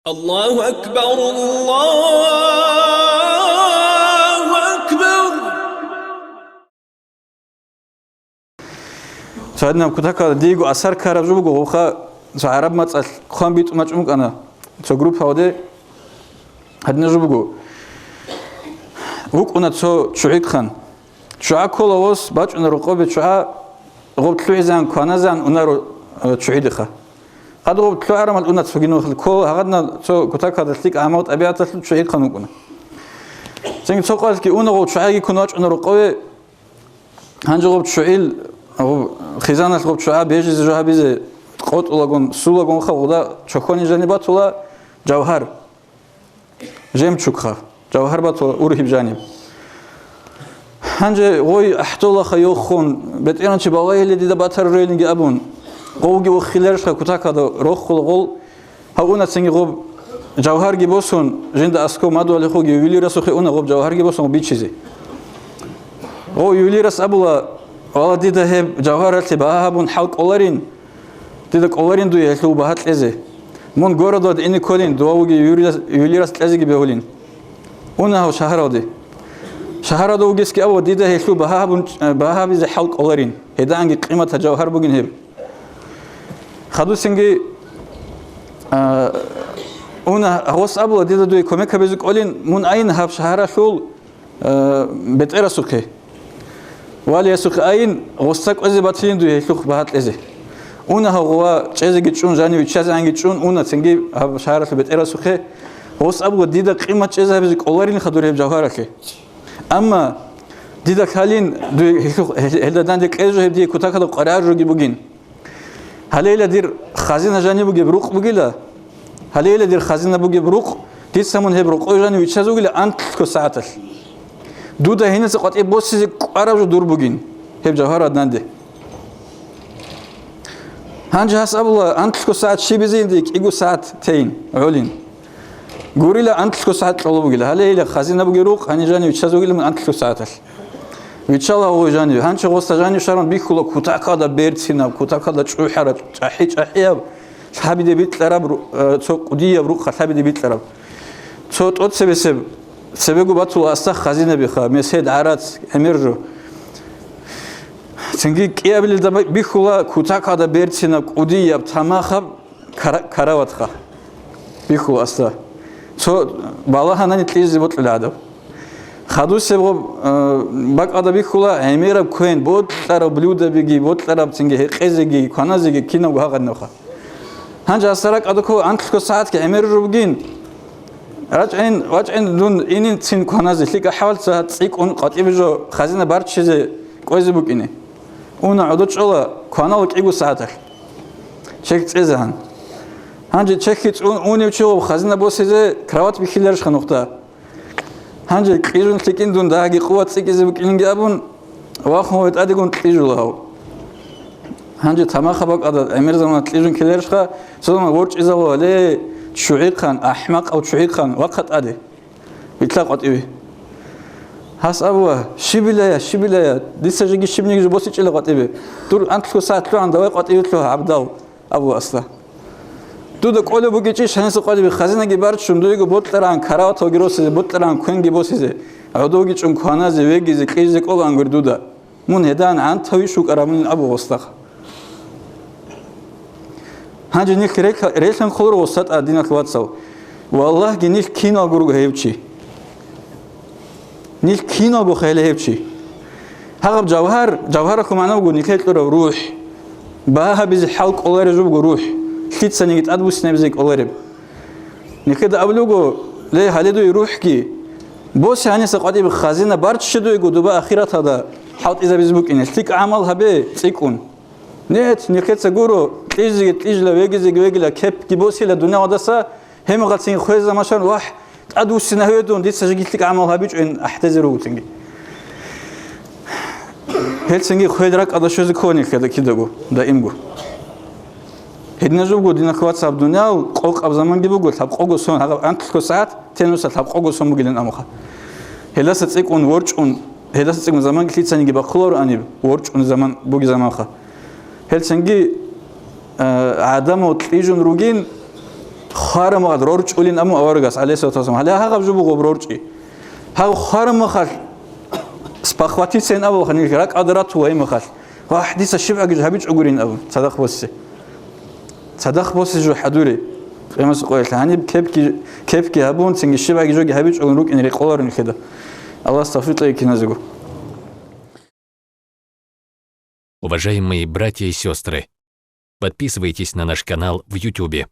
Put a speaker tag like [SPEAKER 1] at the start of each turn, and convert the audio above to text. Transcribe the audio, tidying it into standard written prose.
[SPEAKER 1] الله أكبر الله أكبر.
[SPEAKER 2] سعدنا كتاكا ديجو أثر كارب جوجو وخا عرب ما تسأل خان بيت ما تجمع أنا تو جروب هذا هدنا جوجو وك أنا تو شعيد خان شعا كل واس باج أنا رقابة شعا غوب تلويزان كنازان أنا شعيد خا قد غوب تلو عرم أنا تسوقينه كل هذنا تو كتاكا دلتك عمود أبيات تلو شعيد خان وكنا زين تو قال كي أنا غوب شعاي كناج أنا رقابة هنجو غوب شعيل أو خزانة غوب شعا بيجي زجاج بيجي قط ولاقون سولاقون خا شخوني جانبات ولا جوهر جيم شكخا جوهر بات أورهب جانب هنجي غوي أحتولا خيوخون بتيران شبالله اللي دي دباتر ريلينج أبون قوجي وخيلرش كتاك هذا روح خلقول هؤلاء سنجي غوب جوهر جيبوسون جند أسكو مادو اللي خوجي يولي رسوخي أنا غوب جوهر جيبوسون بيتشيزي غو يولي رس أبولا والله دي ده هب جوهر تبعها بون حلق أولارين ديدك أولارين دوي هلو بهات لزه من غورا داد إني كولين دواوجي يولي رس لزه بيهولين أنا هو شهر شهر هذا وجس كي أول ديده هلو بها بيز حلق أولارين هذا عنك قيمة جوهر بوجين هب خدو سنجي أنا هوس أبولا ديده دوي كمك بيزك أولين من أين هب شهر شول بتأرى سكه والي سك أين غصتك أزي باتين دوي هلو بهات لزه أنا هو شيء جتشون جاني وشيء عنك جتشون أنا سنجي هب شهر في بتأرى سكه هوس أبولا ديده قيمة شيء بيزك أولارين خدوره بجوهرك أما ديدا خالين هلا داندك إيجو هدي كتاك هذا قرار رجي بوجين هلا دير خزينة جاني بوجي بروق بوجيلا هلا دير خزينة بوجي بروق ديت سمون هي بروق أو جاني ويتشازو جيلا أنت كساعتل دودا هنا سقط إبوس زي قرار دور بوجين هب جوهر داندي هنجي هس أبلا أنت كساعت شيء بزين ديك إيجو ساعت تين علين غوريلا أنت كساعت طلبوا بوجيلا هلا خزينة بوجي روق هني جاني ويتشازو جيلا من أنت كساعتل ويتشالا هو جاني هنش غوستا جاني شارون بيخلو كوتاكا دا بيرتسينا كوتاكا دا تشوحرة تحيا صحابي دي بيت لرب تو قدية بروق صحابي دي بيت لرب تو توت سببو باتو أستا خزينة بيخا مسيد عرات أميرجو تنجي كيابل دا بيخلو كوتاكا دا بيرتسينا قدية بتماخب كراواتخا بيخلو أستا تو بالاها ناني تليزي بوت للعدو خدو سبب باك أدا بيخلا أميرة كوين بود ترى بلوده بيجي بود ترى بتنجي خزيجي كنازيجي كينا وهاقد نخا هنجا سرك أدا كو أنت كو ساعات كأميرة روبجين راجعين دون إني تين كنازي ليك حاول تسيك أن قطعي بجو خزينة بارد شيء كويس بوكيني ونا عدوش الله كناوك إيجو ساعتك شكت إزهان هنجا شكت أوني وشوا خزينة بوسيزة كراوات بيخيلرش خنوقتا هنجي كيجون تكين دون داعي قوة سكيز بكين جابون واخو يتأدقون تيجوا له هنجي تما خبق هذا أمير زمان تيجون كليرش خا سلام ورش إذا هو ليه شعيق خان أحمق أو شعيق خان وقت أدي بيطلق قطعي هاس أبوه شبيلة دي سجى شبني جو بوسيج إلى قطعي دور أنت لو ساعة لو عند واقع قطعي له عبداو أبوه أصلا دودا قول بوجيش هنس قال بخزينة جبارت شون دويجو بطلان كراوت وجروس بطلان كون جبوسيزه عدوجي شون كهانة زوجي زكيز كل عنقر دودا من هدان عن توي شو كرامين أبو وسطخ هنجي نيك ريلن خلور وسط أدينا الواتساب والله جنيل كينا جروج هيبشي نيل كينا جو خيل هيبشي هذا جوهركم أنا بقول نيكيت له روح بها بيز حلق الله رجوب روح خيت سنيت أدبوس نبزك أولرب نكده أبلغو ليه هالدو يروح كي بوس يعني سقطي بخزينة بارد شدو يقول دوبا أخيرات هذا حاط إذا بيزبوك إن تيك عمل هبه تيكون نيت نكده سجورو تيجلا ويجلا كيب كيبوسي للدنيا ودسا هم غلطين خويزة ماشان واح أدوس نهيدون ديت سجل تيك عمل هبيج إن أحتزرو تنجي هل تنجي خويدرك هذا شو زكوني كده جو دائم جو هدنا جوجو دينا خوات سب دنيا وقوق أبزمان جيبوجو تاب قوقو سون هذا أنت كل ساعات تنوس تاب قوقو سون بقولن أمخا هلا ستيك أون ورج أون هلا ستيك من زمان كليت سنجي بخلور أنيب ورج أون زمان بوجي زمان خا هل سنجي عدم وتليجون روجين خارم غاد رورج أولين أمو أورجاس عليه الصلاة والسلام هلا هغب جبوا غبرورجي هاو خارم خال سباخواتي سين أبو خنيك راك أدرات وين مخال وحديث الشبع جهبيج أقولين أبو صدق بس جو حدوري قيمة قوية يعني كيف هبون سنج الشبع جو جهبيج أقولوك إن ريقولارن كده الله استغفر لك نازجو.
[SPEAKER 3] Уважаемые братья и сестры, подписывайтесь на наш канал в YouTube.